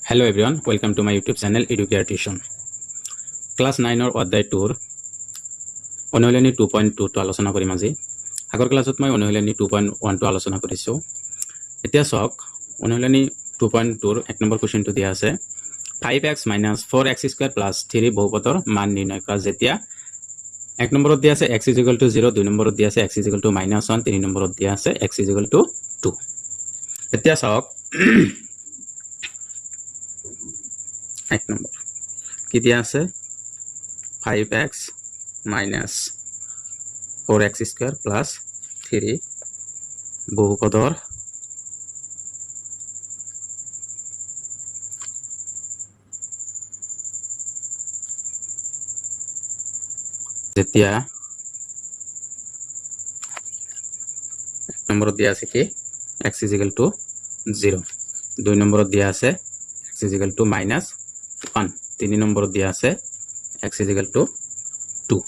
Hello everyone, welcome to my YouTube channel Educare Tuition. Class 9 or অধ্যায় 2 অনুশীলনী 2.2 টো আলোচনা কৰিম আজি। আগৰ ক্লাছত মই অনুশীলনী 2.1 টো আলোচনা কৰিছো। এতিয়া চাওক অনুশীলনী 2.2 ৰ 1 নম্বৰ কোৱেশ্চনটো দিয়া আছে 5x - 4x² + 3 বহুপদৰ মান নিৰ্ণয় কৰা। যেতিয়া 1 নম্বৰত দিয়া আছে x = 0, 2 নম্বৰত দিয়া আছে x = -1, 3 নম্বৰত দিয়া আছে x = 2। এতিয়া চাওক 1 নম্বৰ কি দিয়া আছে 5x - 4x² + 3 বহুপদৰ যেতিয়া 1 নম্বৰত দিয়া আছে কি x = 0, 2 নম্বৰত দিয়া আছে x = -1, 3 নম্বৰত দিয়া আছে x = 2।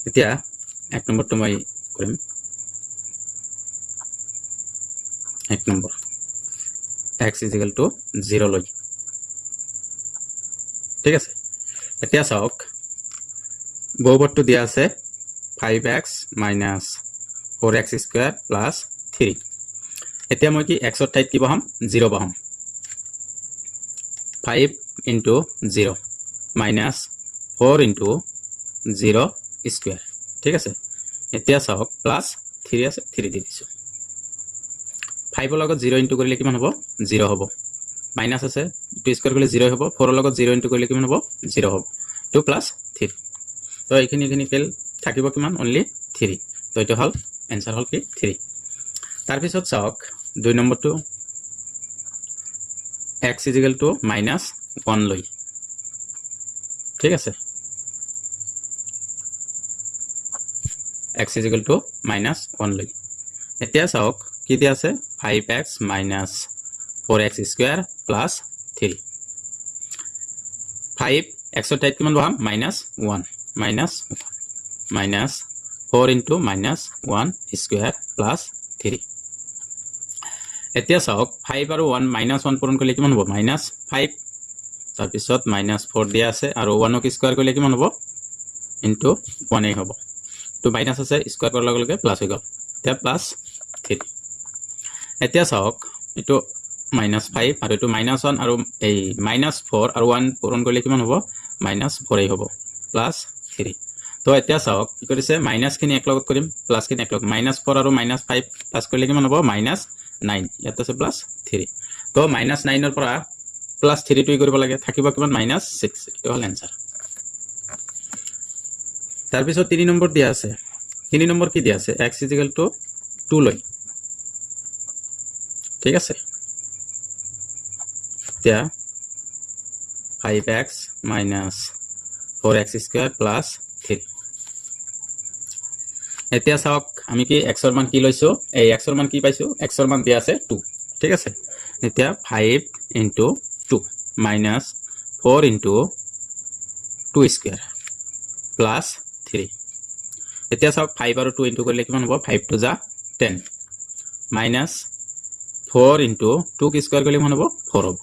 এতিয়া 1 নম্বৰটো মই কৰিম। 1 নম্বৰ x = 0 লৈ, ঠিক আছে। এতিয়া চাওক বহুপদটো দিয়া আছে 5x - 4x² + 3। এতিয়া মই কি x ৰ ঠাইত কি বহাম 0 বহাম। 5 × 0 - 4 × 0 স্কয়ার, ঠিক আছে। এতিয়া চাওক +3 আছে 3 দি দিছো। 5 ৰ লগত 0 ইনটু কৰিলে কিমান হ'ব 0 হ'ব। মাইনাস আছে 2 স্কয়াৰ কৰিলে 0 হ'ব। 4 ৰ লগত 0 ইনটু কৰিলে কিমান হ'ব 0 হ'ব। 2 + 3, তো এইখিনি কেল থাকিব কিমান অনলি 3। তো এটা হল এনসার হল কি 3। তাৰ পিছত চাওক 2 নম্বৰটো x = -1 লৈ, ঠিক আছে। x = -1 লৈ। এতিয়া চাওক কি দিয়া আছে 5x - 4x² + 3। 5 x ৰ ঠাইত কিমান বহাম -1, -4 × -1² + 3। এতিয়া চাওক 5 আৰু 1 -1 পূৰণ কৰিলে কিমান হ'ব -5। তাৰপিছত -4 দিয়া আছে আৰু 1 ক স্কয়াৰ কৰিলে কিমান হ'ব ইনটু 1 হ'ব। তো মাইনাস আছে স্কয়ার কৰাৰ লগে লগে প্লাস হৈ গ'ল। এতিয়া +3। এতিয়া চাওক এটো -5 আৰু এটো -1 আৰু এই -4 আৰু 1 পূৰণ কৰিলে কিমান হ'ব -4 হ'ব +3। তো এতিয়া চাওক কি কৰিছে মাইনাস খিনি এক লগত কৰিম, প্লাস খিনি এক লগত। -4 আৰু -5 প্লাস কৰিলে কিমান হ'ব -9। ইয়াত আছে +3। তো -9 ৰ পৰা +3 টো কৰিব লাগে, থাকিব কিমান -6। এটো হল এনসাৰ। তাৰ পিছত 3 নম্বৰ দিয়া আছে। 3 নম্বৰ কি দিয়া আছে x = 2 লৈ, ঠিক আছে। এতিয়া 5x - 4x² + 3। এতিয়া চাওক আমি কি x ৰ মান কি লৈছো, এই x ৰ মান কি পাইছো, x ৰ মান দিয়া আছে 2, ঠিক আছে। এতিয়া 5 × 2 - 4 × 2² + 3। এতিয়া চাওক 5 আৰু 2 ইনটু কৰিলে কিমান হ'ব 5 * 2 = 10 -4 × 2 ক স্কয়ার কৰিলে কিমান হ'ব 4 হ'ব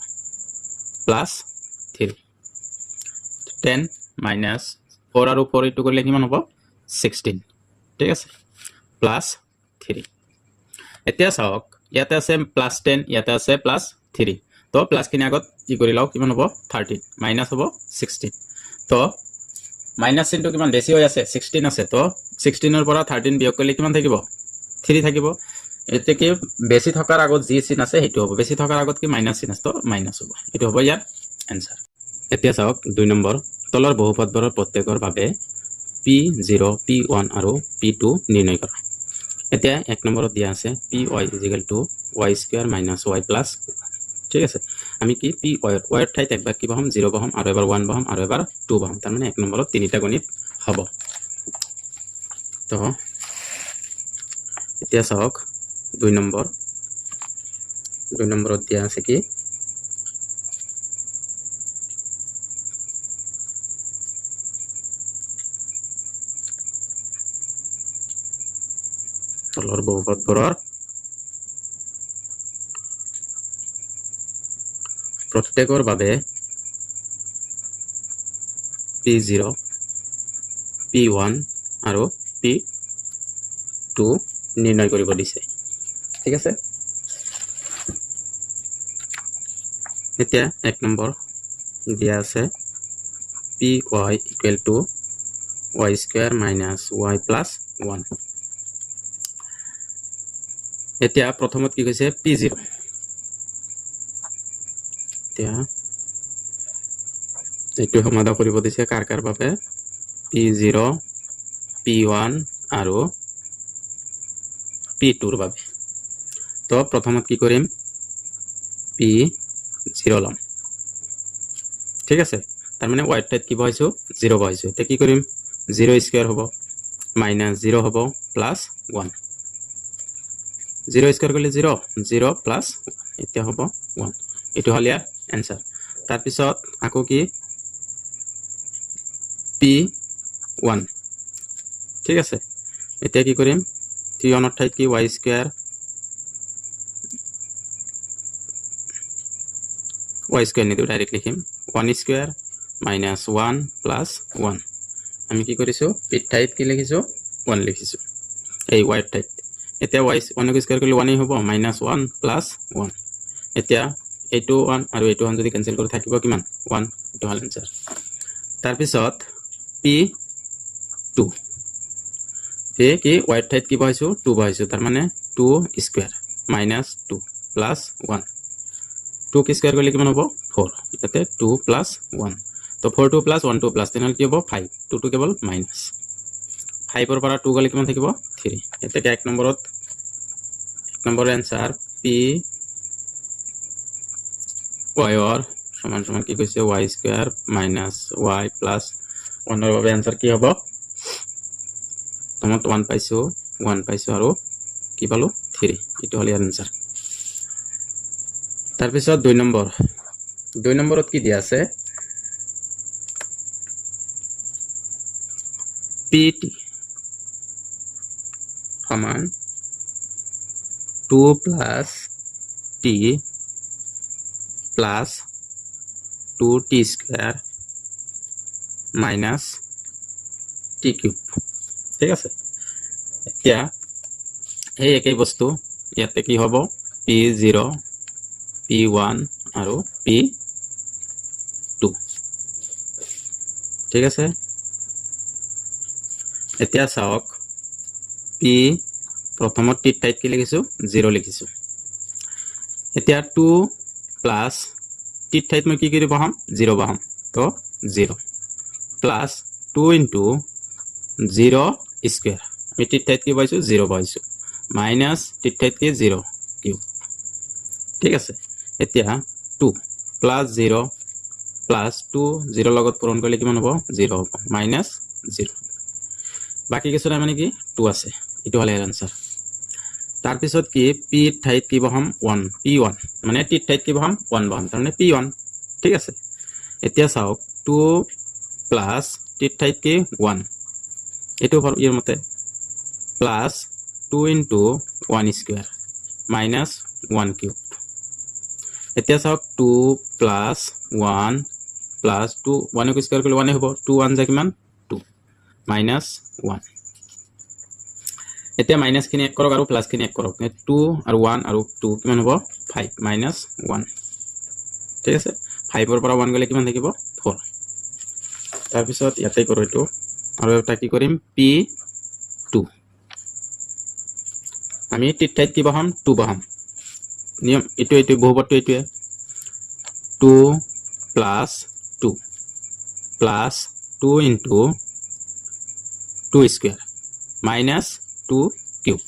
+3। 10 - 4 আৰু 4 ইনটু কৰিলে কিমান হ'ব 16, ঠিক আছে +3। এতিয়া চাওক ইয়াতে আছে +10, ইয়াতে আছে +3। তো প্লাস খিনি আগত কি কৰি লও কিমান হ'ব 13 মাইনাস হ'ব 16। তো মাইনাস চিনটো কিমান বেছি হৈ আছে 16 আছে। তো 16 ৰ পৰা 13 বিয়োগ কৰিলে কিমান থাকিব 3 থাকিব। এতিয়া কি বেছি থকাৰ আগত যি চিন আছে সেইটো হ'ব, বেছি থকাৰ আগত কি মাইনাস চিন আছে তো মাইনাস হ'ব। এটো হ'ব ইয়াৰ এনসাৰ। এতিয়া চাওক 2 নম্বৰ তলৰ বহুপদবোৰৰ প্ৰত্যেকৰ বাবে P0, P1 আৰু P2 নিৰ্ণয় কৰা। এতিয়া 1 নম্বৰত দিয়া আছে py = y² - y + 1, ঠিক আছে। আমি কি py y ৰ ঠাইত একবাৰ কি বহাম 0 বহাম আৰু এবাৰ 1 বহাম আৰু এবাৰ 2 বহাম। তাৰ মানে 1 নম্বৰত তিনিটা গণিত হ'ব। তো এতিয়া চাওক 2 নম্বৰত দিয়া আছে কি তলৰ বহুপদবোৰৰ প্ৰত্যেকৰ বাবে P0 P1 আৰু P2 নিৰ্ণয় কৰিব দিছে ঠিক আছে এতিয়া 1 নম্বৰ দিয়া আছে py equal to y square minus y plus 1 এতিয়া প্ৰথমত কি কৈছে p0 এতিয়া এইটো সমাধান কৰিব দিছে কাৰ বাবে p0 p1 আৰু p2 ৰ বাবে তো প্ৰথমত কি কৰিম p0 লম ঠিক আছে তাৰ মানে y ঠাইত কি বহাইছো 0 বহাইছো তে কি কৰিম 0 স্কয়াৰ হ'ব মাইনাস 0 হ'ব প্লাস 1 0 স্কয়াৰ কৰিলে 0 0 প্লাস এতিয়া হ'ব 1 এটো হল ইয়াৰ आंसर তাৰ পিছত আকৌ কি p1 ঠিক আছে এতিয়া কি কৰিম p1 ৰ ঠাইত কি y স্কয়াৰ নিদু ডাইৰেক্ট লিখিম 1 স্কয়াৰ minus 1 plus 1 আমি কি কৰিছো p ঠাইত কি লিখিছো 1 লিখিছো এই y ঠাইত এতিয়া y 1 স্কয়াৰ কৰিলে 1 হ'ব minus 1 plus 1 এতিয়া এইটো 1 আৰু এইটো 1 যদি কেনসেল কৰি থাকিব কিমান 1 এটো হল आंसर তাৰ পিছত p2 তে কি y ঠাইত কি বহাইছো 2 বহাইছো তাৰ মানে 2 স্কয়াৰ minus 2 plus 1 2 কি স্কয়াৰ কৰিলে কিমান হ'ব 4 ইয়াতে 2 plus 1 তো 4 2 plus 1 2 plus তেনেহলে কি হ'ব 5 2 2 কেৱল মাইনাস 5 ৰ পৰা 2 গলে কিমান থাকিব 3 এতিয়া 1 নম্বৰত 1 নম্বৰৰ आंसर p y or সমান সমান কি কৈছে y square minus y plus 1 ৰ বাবে आंसर কি হ'ব তমত 1 পাইছো আৰু কি পালো 3 এটো হল आंसर তাৰ পিছত 2 নম্বৰত কি দিয়া আছে pt সমান 2 plus t plus 2t square minus t cube ঠিক আছে এতিয়া এই একেই বস্তু ইয়াতে কি হ'ব p0 p1 আৰু p2 ঠিক আছে এতিয়া চাওক p প্ৰথমত t টাইপ কি লিখিছো 0 লিখিছো এতিয়া 2 প্লাস t ঠাইত মই কি কৰি বহাম 0 বহাম তো 0 প্লাস 2 into 0 স্কয়ার আমি t ঠাইত কি বহাইছো 0 বহাইছো মাইনাস t ঠাইত কি 0 কিউব ঠিক আছে এতিয়া 2 প্লাস 0 প্লাস 2 0 লগত পূৰণ কৰিলে কিমান হ'ব 0 হ'ব মাইনাস 0 বাকি কিছু নাই মানে কি 2 আছে এটো হল आंसर তাৰ পিছত কি p ঠাইত কি বহাম 1 p1 মানে t ঠাইত কি বহাম 1 বহাম তাৰ মানে p1 ঠিক আছে এতিয়া চাওক 2 প্লাস t ঠাইত কি 1 এটো ইয়াৰ মতে plus 2 into 1 square minus 1 cube এতিয়া চাওক 2 প্লাস 1 প্লাস 2 1 স্কয়াৰ কৰিলে 1 হ'ব 2 1 যা কিমান 2 মাইনাস 1 এতিয়া মাইনাস খিনি এক কৰক আৰু প্লাস খিনি এক কৰক 2 আৰু 1 আৰু 2 কিমান হ'ব 5 মাইনাস 1 ঠিক আছে 5 ৰ পৰা 1 গলে কিমান থাকিব 4 তাৰ পিছত ইয়াতে কৰো এটো আৰু এটা কি কৰিম p2 আমি t ঠাইত কি বহাম 2 বহাম নিয়ম এটো বহুপদটো এটোৱে 2 plus 2 plus 2 into 2 square minus 2 cube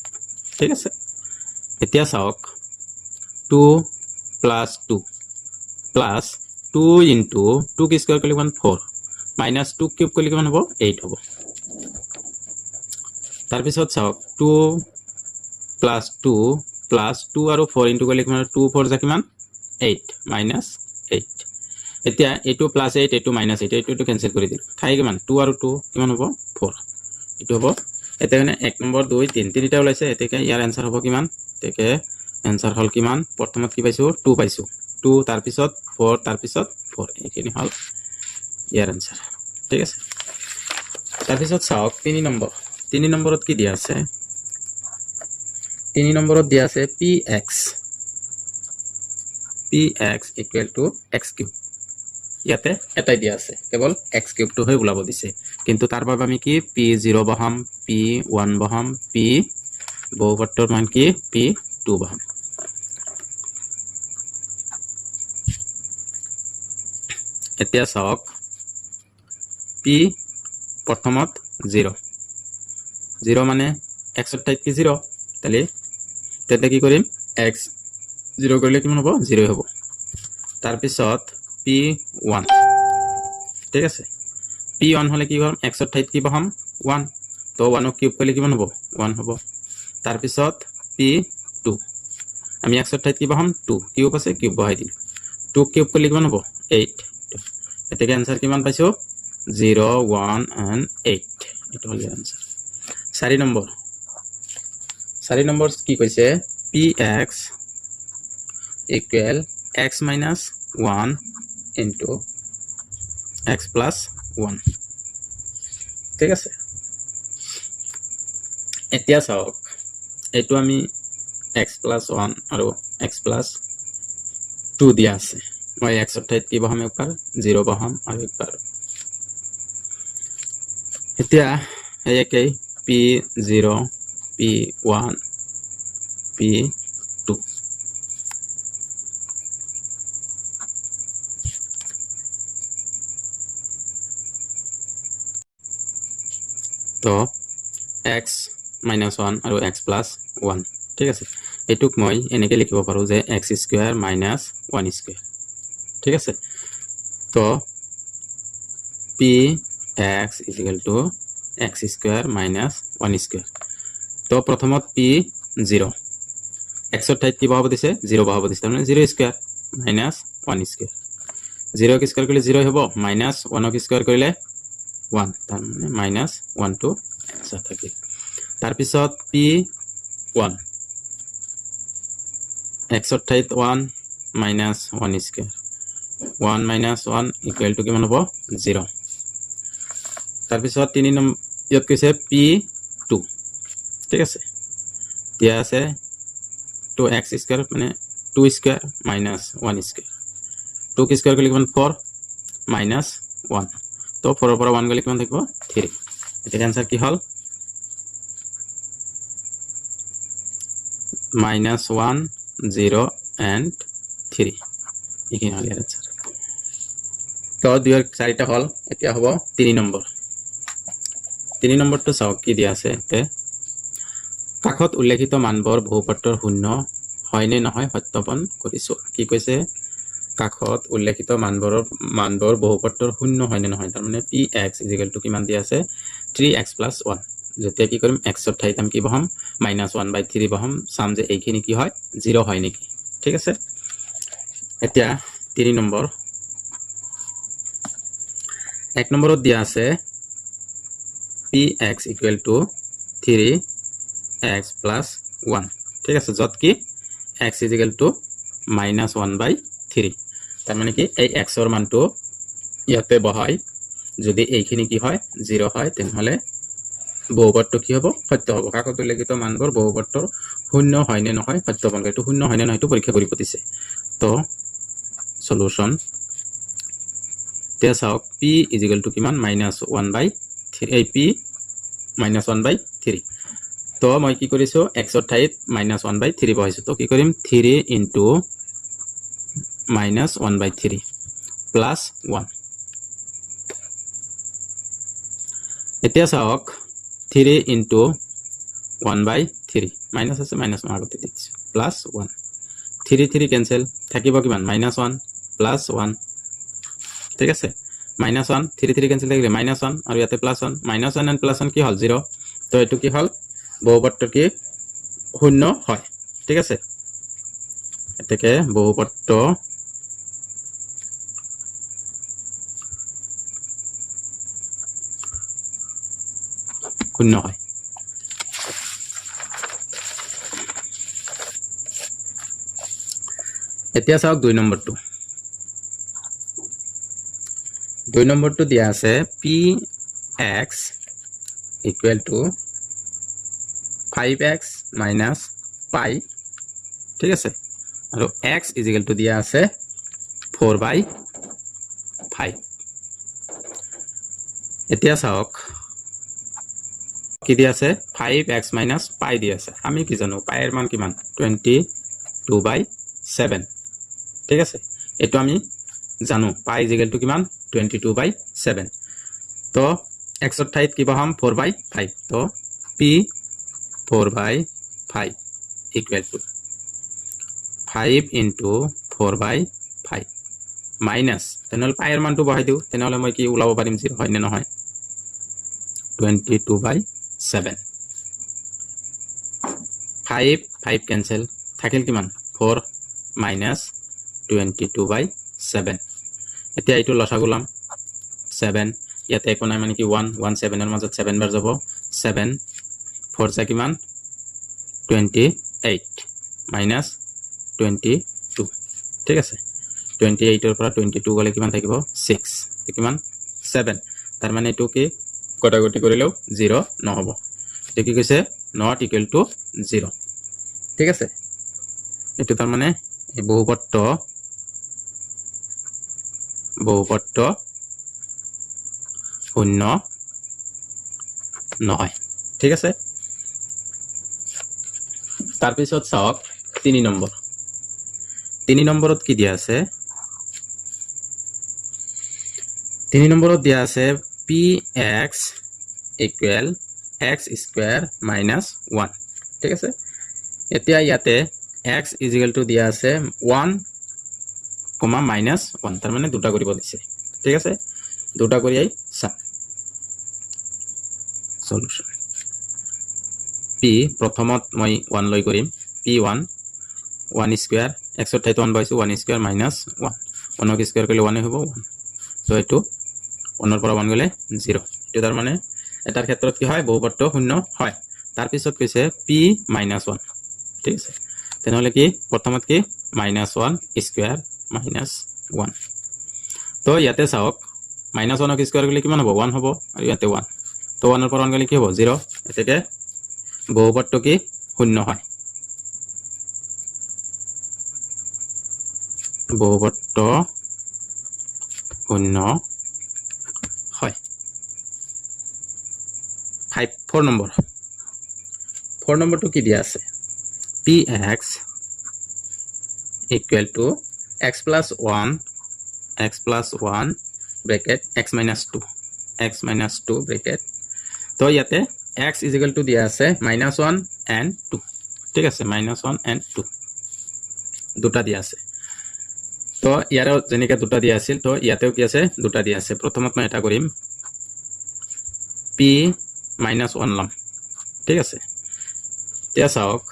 ঠিক আছে এতিয়া চাওক 2 plus 2 plus 2 into 2 কি স্কয়ার কৰিলে 4 minus 2 কিউব কৰিলে কিমান হ'ব 8 হ'ব তাৰ পিছত চাওক 2 plus 2 plus 2 আৰু 4 into কৰিলে কিমান 2 4 যা কিমান 8 minus 8 এতিয়া এটো প্লাস 8 এটো মাইনাস 8 এটো ক্যান্সেল কৰি দিল থাই কিমান 2 আৰু 2 কিমান হ'ব 4 এটো হ'ব এতে মানে 1 নম্বৰ 2 3 তিনিটা ওলাইছে এতেকে ইয়াৰ आंसर হ'ব কিমান তেকে आंसर হল কিমান প্ৰথমত কি পাইছো 2 পাইছো 2 তাৰপিছত 4 তাৰপিছত 4 এইখিনি হ'ল ইয়াৰ আনসাৰ ঠিক আছে তাৰপিছত চাওক 3 নম্বৰত কি দিয়া আছে 3 নম্বৰত দিয়া আছে px equal to x cube ইয়াতে এটাই দিয়া আছে কেৱল x cube টো হৈ ওলাব দিছে কিন্তু তাৰ বাবে আমি কি p0 বহাম p1 বহাম p বহুপত্ৰৰ মান কি p2 বহাম এতিয়া চাওক p প্ৰথমত 0 মানে x ৰ ঠাইত কি 0 তাহলে তেতে কি কৰিম x 0 কৰিলে কিমান হ'ব 0 হ'ব তাৰ পিছত p1 ঠিক আছে p1 হলে কি কৰিম x ৰ ঠাইত কি বহাম 1 তো 1 ক কিউব কৰিলে কিমান হ'ব 1 হ'ব তাৰ পিছত p2 আমি x ৰ ঠাইত কি বহাম 2 কিউব আছে কিউব বহাই দিম 2 কিউব কৰিলে কিমান হ'ব 8 এটাকে आंसर কিমান পাইছো 0 1 and 8 এটা হল आंसर 4 নম্বৰ কি কৈছে px equal x minus 1 into x plus 1 ঠিক আছে এতিয়া চাওক এটো আমি x plus 1 আৰু x plus 2 দিয়া আছে মই x ৰ ঠাইত কি বহাম একবাৰ 0 বহাম আৰু একবাৰ এতিয়া একেই p0 p1 p2 তো x minus 1 আৰু x plus 1 ঠিক আছে এটুক মই এনেকে লিখিব পাৰো যে x square minus 1 square ঠিক আছে তো px is equal to x square minus 1 square তো প্ৰথমত p0 x ৰ ঠাইত কি বহাব দিছে 0 বহাব দিছে মানে 0 square minus 1 square 0 ক স্কয়ার কৰিলে 0 হ'ব minus 1 ক স্কয়াৰ কৰিলে 1 তাৰ মানে minus 1 to আনসাৰ থাকে তাৰ পিছত p1 x ৰ ঠাইত 1 minus 1 square 1 minus 1 equal to কিমান হ'ব 0 তাৰ পিছত 3 নম্বৰ ইয়াত কৈছে p2 ঠিক আছে দিয়া আছে 2x square মানে 2 square minus 1 square 2 কি স্কয়ার কৰিলে কিমান 4 minus 1 তো 4 ৰ পৰা 1 গলে কিমান থাকিব 3 এটাৰ आंसर কি হল minus 1 0 and 3 এইখিনি হল आंसर তো দুইৰ চাৰিটা হল এতিয়া হ'ব 3 নম্বৰটো চাওক কি দিয়া আছে তে কাখত উল্লেখিত মানবৰ বহুপত্ৰৰ শূন্য হয় নে নহয় সত্যাপন কৰিছো কি কৈছে কাখত উল্লেখিত মানবৰ বহুপত্ৰৰ শূন্য হয় নে নহয় তাৰ মানে px = কিমান দিয়া আছে 3x + 1 যেতিয়া কি কৰিম x ৰ ঠাইত আমি কি বহাম -1/3 বহাম সাম যে এইখিনি কি হয় 0 হয় নেকি ঠিক আছে এতিয়া 3 নম্বৰ 1 নম্বৰত দিয়া আছে px = 3x + 1 ঠিক আছে যত কি x = -1/3 তার মানে কি এই x এর মানটো ইয়াতে বহাই যদি এইখিনি কি হয় 0 হয় তেনহলে বহুপদটো কি হ'ব সত্য হ'ব কাকত উল্লেখিত মানবৰ বহুপদৰ শূন্য হয় নে নহয় সত্যপন এইটো শূন্য হয় নে নহয় এইটো পৰীক্ষা কৰিব দিছে তো সলিউশন তে চাওক p = কিমান -1/3 এই p -1/3 তো মই কি কৰিছো x ৰ ঠাইত -1/3 বহাইছো তো কি কৰিম 3 * -1/3 plus 1 এতিয়া চাওক 3 * 1/3 মাইনাস আছে মাইনাস আগতে দিছো প্লাস 1 3 3 ক্যান্সেল থাকিব কিমান -1 প্লাস 1 ঠিক আছে -1 3 3 ক্যান্সেল থাকিলে -1 আৰু ইয়াতে +1 -1 and +1 কি হল 0 তো এটো কি হল বহুপদটো কি শূন্য হয় ঠিক আছে এটাকে বহুপদ শূন্য হয় এতিয়া চাওক 2 নম্বৰটো 2 নম্বৰটো দিয়া আছে px equal to 5x minus pi ঠিক আছে আৰু x is equal to দিয়া আছে 4/5 এতিয়া চাওক কি দিয়া আছে 5x minus pi দিয়া আছে আমি কি জানো pi এর মান কিমান 22/7 ঠিক আছে এটো আমি জানো pi is equal to কিমান 22/7 তো x এর ঠাইত কি বহাম 4/5 তো p 4/5 equal to 5 into 4/5 minus তেনেহলে pi এর মানটো বহাই দিও তেনেহলে মই কি উলাব পাৰিম 0 হয় নে নহয় 22/7 5 cancel থাকিল কিমান 4 minus 22/7 এতিয়া এইটো লসাগুলাম 7 ইয়াতে একো নাই মানে কি 1 7 এর মাজত 7 বার যাব 7 4 যা কিমান 28 minus 22 ঠিক আছে 28 এর পৰা 22 গলে কিমান থাকিব 6 কিমান 7 তাৰ মানে এটো কি কটাকটি কৰিলেও 0 নহব এটো কি কৈছে not equal to 0 ঠিক আছে এটো তার মানে এই বহুপত্ত শূন্য নহয় ঠিক আছে তার পিছত চাওক 3 নম্বৰ 3 নম্বরত কি দিয়া আছে 3 নম্বরত দিয়া আছে px equal x square minus 1 ঠিক আছে এতিয়া ইয়াতে x is equal to দিয়া আছে 1 minus 1 তার মানে দুটা কৰিব দিছে ঠিক আছে দুটা কৰি আই সা সলিউশন p প্ৰথমত মই 1 লৈ কৰিম p1 1 স্কয়াৰ x এৰ ঠাইত 1 পাইছো 1 স্কয়াৰ minus 1 1 ক স্কয়াৰ কৰিলে 1 হ'ব 1 তো এটো 1 এৰ পৰা 1 গলে 0 এটো তাৰ মানে এটাৰ ক্ষেত্ৰত কি হয় বহুপত্ত শূন্য হয় তার পিছত কৈছে p minus 1 ঠিক আছে তেনেহলে কি প্রথমত কি minus 1 স্কয়ার minus 1 তো ইয়াতে চাওক minus 1 ক স্কয়ার কৰিলে কিমান হ'ব 1 হ'ব আৰু ইয়াতে 1 তো 1 এৰ পৰা 1 গলে কি হ'ব 0 এতেকে বহুপত্ত কি শূন্য হয় বহুপত্ত শূন্য হয় 4 নম্বৰ 4 নম্বৰটো কি দিয়া আছে px equal to x plus 1 bracket x minus 2 bracket তো ইয়াতে x is equal to দিয়া আছে -1 and 2 ঠিক আছে -1 and 2 দুটা দিয়া আছে তো ইয়াৰো যেনেকৈ দুটা দিয়া আছিল তো ইয়াতেও কি আছে দুটা দিয়া আছে প্ৰথমত মই এটা কৰিম p -1 লম ঠিক আছে এতিয়া চাওক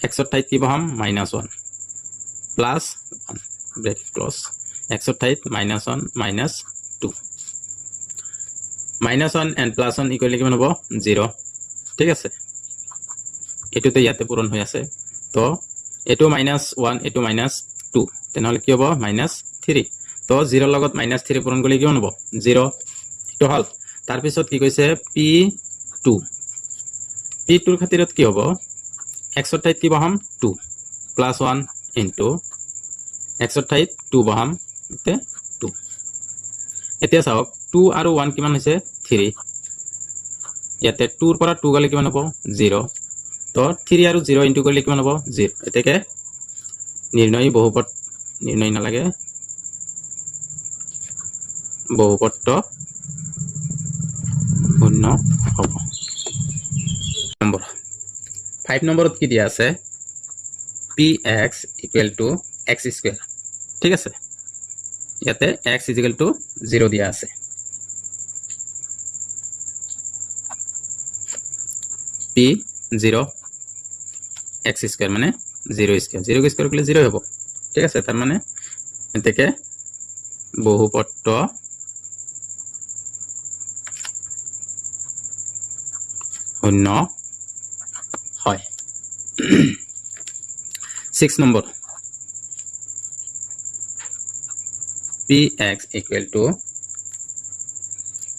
x এর ঠাইত কি বহাম -1 plus 1 bracket close x এর ঠাইত -1 minus 2 -1 and +1 ইকুয়াল কিমান হ'ব 0 ঠিক আছে এটোতে ইয়াতে পূরণ হৈ আছে তো এটো -1 এটো -2 তেনেহলে কি হ'ব -3 তো 0 লগত -3 পূরণ কৰিলে কিমান হ'ব 0 এটো হল তাৰ পিছত কি কৈছে p2 p2 ৰ খাতিৰত কি হ'ব x এর ঠাইত কি বহাম 2 +1 into x এর ঠাইত 2 বহাম এতে 2 এতিয়া চাওক 2 আৰু 1 কিমান হৈছে 3 ইয়াতে 2 ৰ পৰা 2 গলে কিমান হ'ব 0 তো 3 আৰু 0 ইনটু কৰিলে কিমান হ'ব 0 এতেকে নিৰ্ণয় বহুপত্ত নিৰ্ণয় নালাগে বহুপত্ত শূন্য হ'ব নম্বৰ 5 নম্বৰত কি দিয়া আছে px equal to x square ঠিক আছে ইয়াতে x is equal to 0 দিয়া আছে p 0 x square মানে 0 স্কয়ার 0 স্কয়ার করলে 0 হবে ঠিক আছে তার মানে এটাকে বহুপত্ত শূন্য হয় 6 number px equal to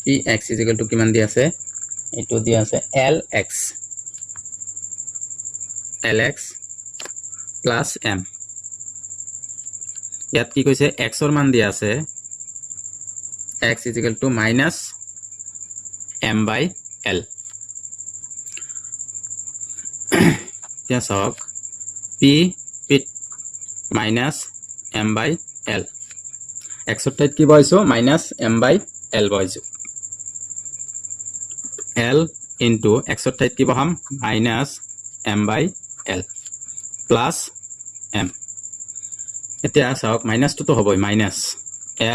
px is equal to কিমান দিয়া আছে এটো দিয়া আছে lx lx plus m ইয়াত কি কৈছে x ৰ মান দিয়া আছে x is equal to minus m by l এতিয়া চাওক p minus m by l x ৰ ঠাইত কি বহাইছো minus m by l বহাইছো l into x ৰ ঠাইত কি বহাম minus m by l plus m এতিয়া চাওক মাইনাস তো হবই minus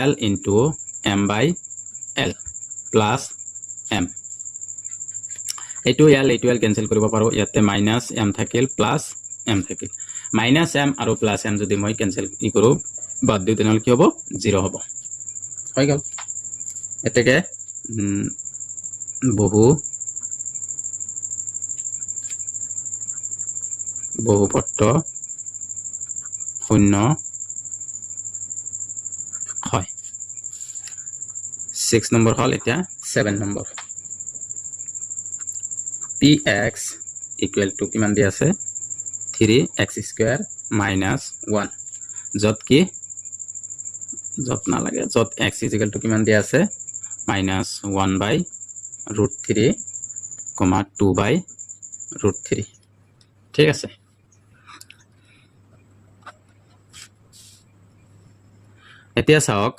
l into m by l plus m এইটো l ক্যান্সেল কৰিব পাৰো ইয়াতে মাইনাস m থাকিল প্লাস m থাকিল মাইনাস m আৰু প্লাস m যদি মই ক্যান্সেল ই কৰো বাদ দিও তেনেহলে কি হ'ব 0 হ'ব হৈ গল এতেকে বহুপত্র শূন্য হয় 6 নম্বৰ হল এতিয়া 7 নম্বৰ px equal to কিমান দি আছে 3x square minus 1 যত কি যত না লাগে যত x is equal to কিমান দি আছে minus 1 by root 3 2 by root 3 ঠিক আছে এতিয়া চাওক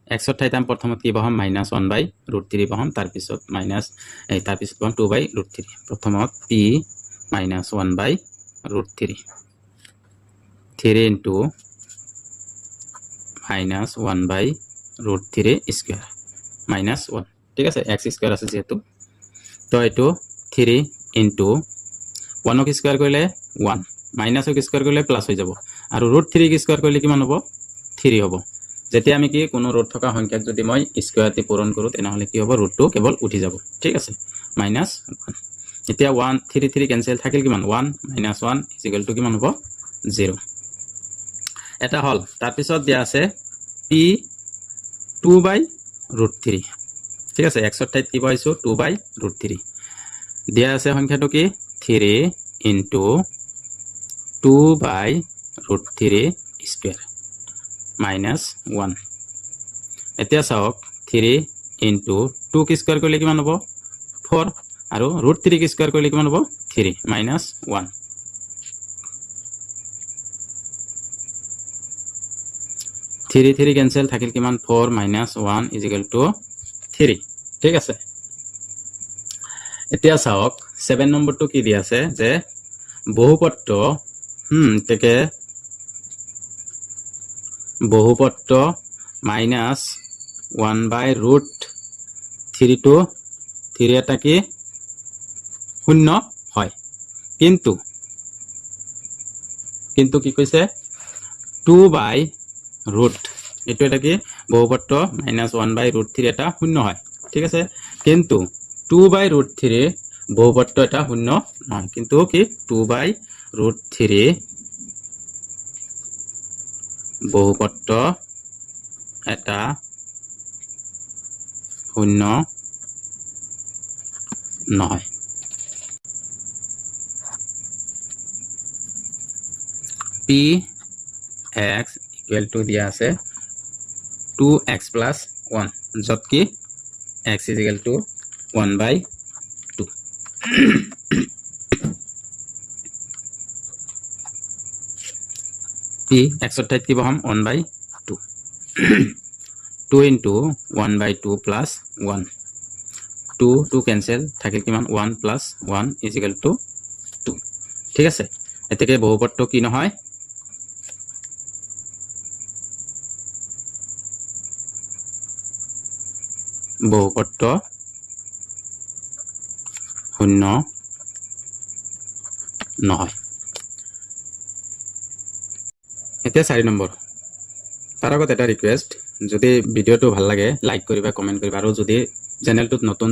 x ৰ ঠাইত আমি প্ৰথমত কি বহাম minus 1 by root 3 বহাম তাৰ পিছত minus তাৰ পিছত বহাম 2 by root 3 প্ৰথমত p minus 1 by root 3 3 into minus 1 by root 3 square minus 1 ঠিক আছে x square আছে যেহেতু তো এটো 3 into 1 ক স্কয়ার কৰিলে 1 মাইনাস ক স্কয়াৰ কৰিলে প্লাস হৈ যাব আৰু root 3 ক স্কয়াৰ কৰিলে কিমান হ'ব 3 হ'ব যেতিয়া আমি কি কোনো ৰুট থকা সংখ্যাক যদি মই স্কয়াৰতে পূৰণ কৰো তেনেহলে কি হ'ব ৰুটটো কেৱল উঠি যাব ঠিক আছে -1 এতিয়া 1 3 3 ক্যান্সেল থাকিল কিমান 1 -1 = কিমান হ'ব 0 এটা হল তাৰ পিছত দিয়া আছে p 2 by root 3 ঠিক আছে x ৰ ঠাইত কি পাইছো 2 by root 3 দিয়া আছে সংখ্যাটো কি 3 into 2 by root 3 square minus 1 এতিয়া চাওক 3 into 2 কি স্কয়ার কৰিলে কিমান হ'ব 4 আৰু root 3 কি স্কয়াৰ কৰিলে কিমান হ'ব 3 minus 1 3 3 ক্যান্সেল থাকিল কিমান 4 minus 1 = 3 ঠিক আছে এতিয়া চাওক 7 নম্বৰটো কি দি আছে যে বহুপত্র থেকে বহুপত্র minus 1 by root 3 to 3 এটা কি শূন্য হয় কিন্তু কি কৈছে 2 by root এটো এটা কি বহুপত্র -1 by root 3 এটা শূন্য হয় ঠিক আছে কিন্তু 2 by root 3 বহুপত্র এটা শূন্য নহয় কিন্তু কি 2 by root 3 বহুপত্র এটা শূন্য নহয় px equal to দিয়া আছে 2x plus 1 যত কি x is equal to 1 by 2 p x ৰ ঠাইত কি বহাম 1 by 2 2 into 1 by 2 plus 1 2 cancel থাকিল কিমান 1 plus 1 is equal to 2 ঠিক আছে এতেকে বহুপত্র কি নহয় বহুপত্র শূন্য নহয় এতিয়া 4 নম্বৰ তাৰ আগত এটা ৰিকুৱেষ্ট যদি ভিডিওটো ভাল লাগে লাইক কৰিবা কমেন্ট কৰিবা আৰু যদি চ্যানেলটোত নতুন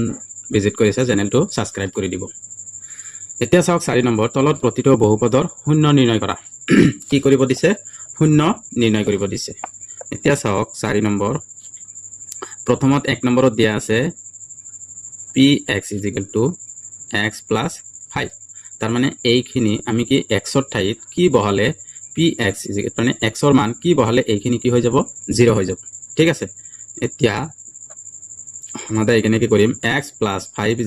ভিজিট কৰিছে চ্যানেলটো সাবস্ক্ৰাইব কৰি দিব এতিয়া চাওক 4 নম্বৰ তলত প্ৰতিটো বহুপদৰ শূন্য নিৰ্ণয় কৰা কি কৰিব দিছে শূন্য নিৰ্ণয় কৰিব দিছে এতিয়া চাওক 4 নম্বৰ প্ৰথমত 1 নম্বৰত দিয়া আছে px x plus 5 তাৰ মানে এইখিনি আমি কি x ৰ ঠাইত কি বহালে px মানে x ৰ মান কি বহালে এইখিনি কি হৈ যাব 0 হৈ যাব ঠিক আছে এতিয়া আমাদের এখানে কি কৰিম x plus 5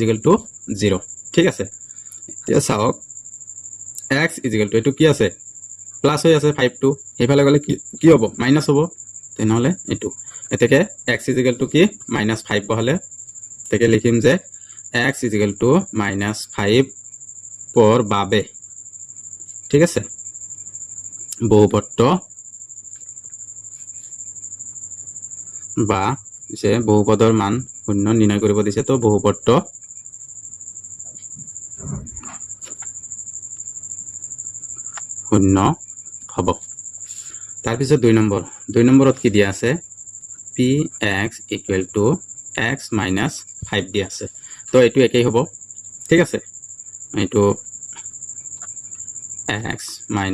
0 ঠিক আছে এতিয়া চাওক x এটো কি আছে প্লাস হৈ আছে 5 টো এইফালে গলে কি হ'ব মাইনাস হ'ব তেনেহলে এটো এতেকে x কি -5 বহালে তেকে লিখিম যে x -5 পর বাবে ঠিক আছে বহুপত্র বা যে বহুপদৰ মান শূন্য নিৰ্ণয় কৰিব দিছে তো বহুপত্ৰ শূন্য হ'ব তাৰ পিছত 2 নম্বৰত কি দিয়া আছে px x - 5 দিয়া আছে তো এটো একেই হ'ব ঠিক আছে এটো x - 5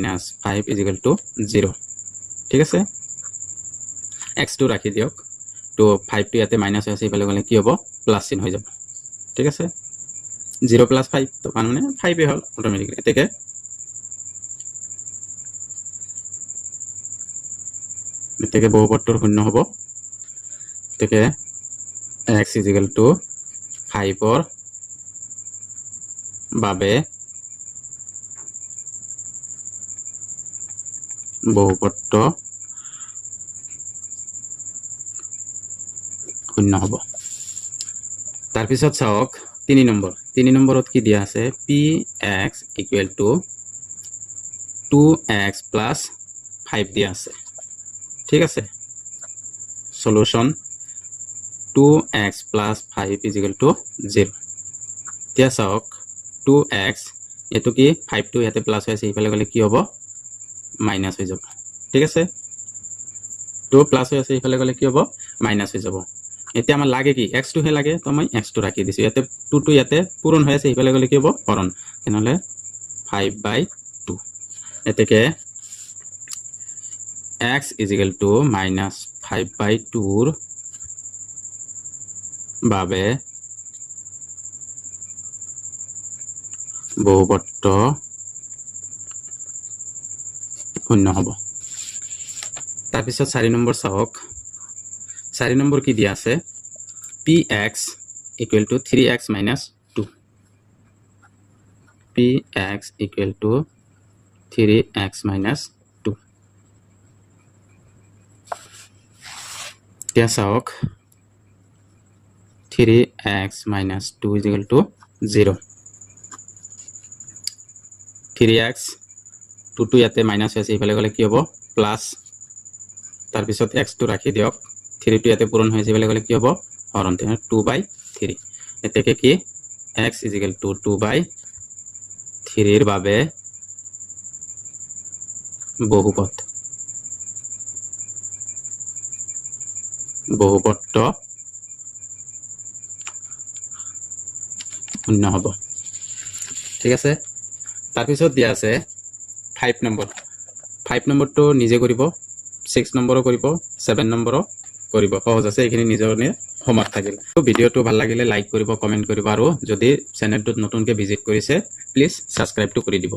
0 ঠিক আছে x টো ৰাখি দিয়ক তো 5 টো ইয়াতে মাইনাস আছে ইফালে গলে কি হ'ব প্লাস চিহ্ন হৈ যাব ঠিক আছে 0 plus 5 তো মানে 5 এ হল অটোমেটিক্যালি এতেকে বহুপত্ৰৰ শূন্য হ'ব এতেকে x 5 ৰ বাবে বহুপত্ৰ শূন্য হ'ব তাৰ পিছত চাওক 3 নম্বৰত কি দিয়া আছে px = 2x + 5 দিয়া আছে ঠিক আছে সলিউশন 2x + 5 = 0 এতিয়া চাওক 2x এটো কি 5 টো ইয়াতে প্লাস হৈ আছে ইফালে গলে কি হ'ব মাইনাস হৈ যাব ঠিক আছে 2 প্লাস হৈ আছে ইফালে গলে কি হ'ব মাইনাস হৈ যাব এতিয়া আমাৰ লাগে কি x টো হে লাগে তো মই x টো ৰাখি দিছো ইয়াতে 2 টো ইয়াতে পূৰণ হৈ আছে ইফালে গলে কি হ'ব হৰণ তেনেহলে 5/2 এতেকে x - 5/2 ৰ বাবে বহুপত্ৰ শূন্য হ'ব তাৰ পিছত 4 নম্বৰ চাওক 4 নম্বৰ কি দিয়া আছে px = 3x - 2 px = 3x - 2 এতিয়া চাওক 3x - 2 = 0 3x 2 টো ইয়াতে মাইনাস আছে ইফালে গলে কি হ'ব প্লাস তাৰ পিছত x টো ৰাখি দিয়ক 3 টো ইয়াতে পূৰণ হৈ ইফালে গলে কি হ'ব হৰণ 2/3 এতেকে কি x = 2/3 ৰ বাবে বহুপত্ৰ শূন্য হ'ব ঠিক আছে তাৰ পিছত দিয়া আছে 5 নম্বৰটো নিজে কৰিব 6 নম্বৰো কৰিব 7 নম্বৰো কৰিব সহজ আছে এইখিনি নিজৰনে হোমৱৰ্ক থাকিল তো ভিডিওটো ভাল লাগিলে লাইক কৰিব কমেন্ট কৰিব আৰু যদি চেনেলটোত নতুনকৈ ভিজিট কৰিছে প্লিজ সাবস্ক্ৰাইবটো কৰি দিব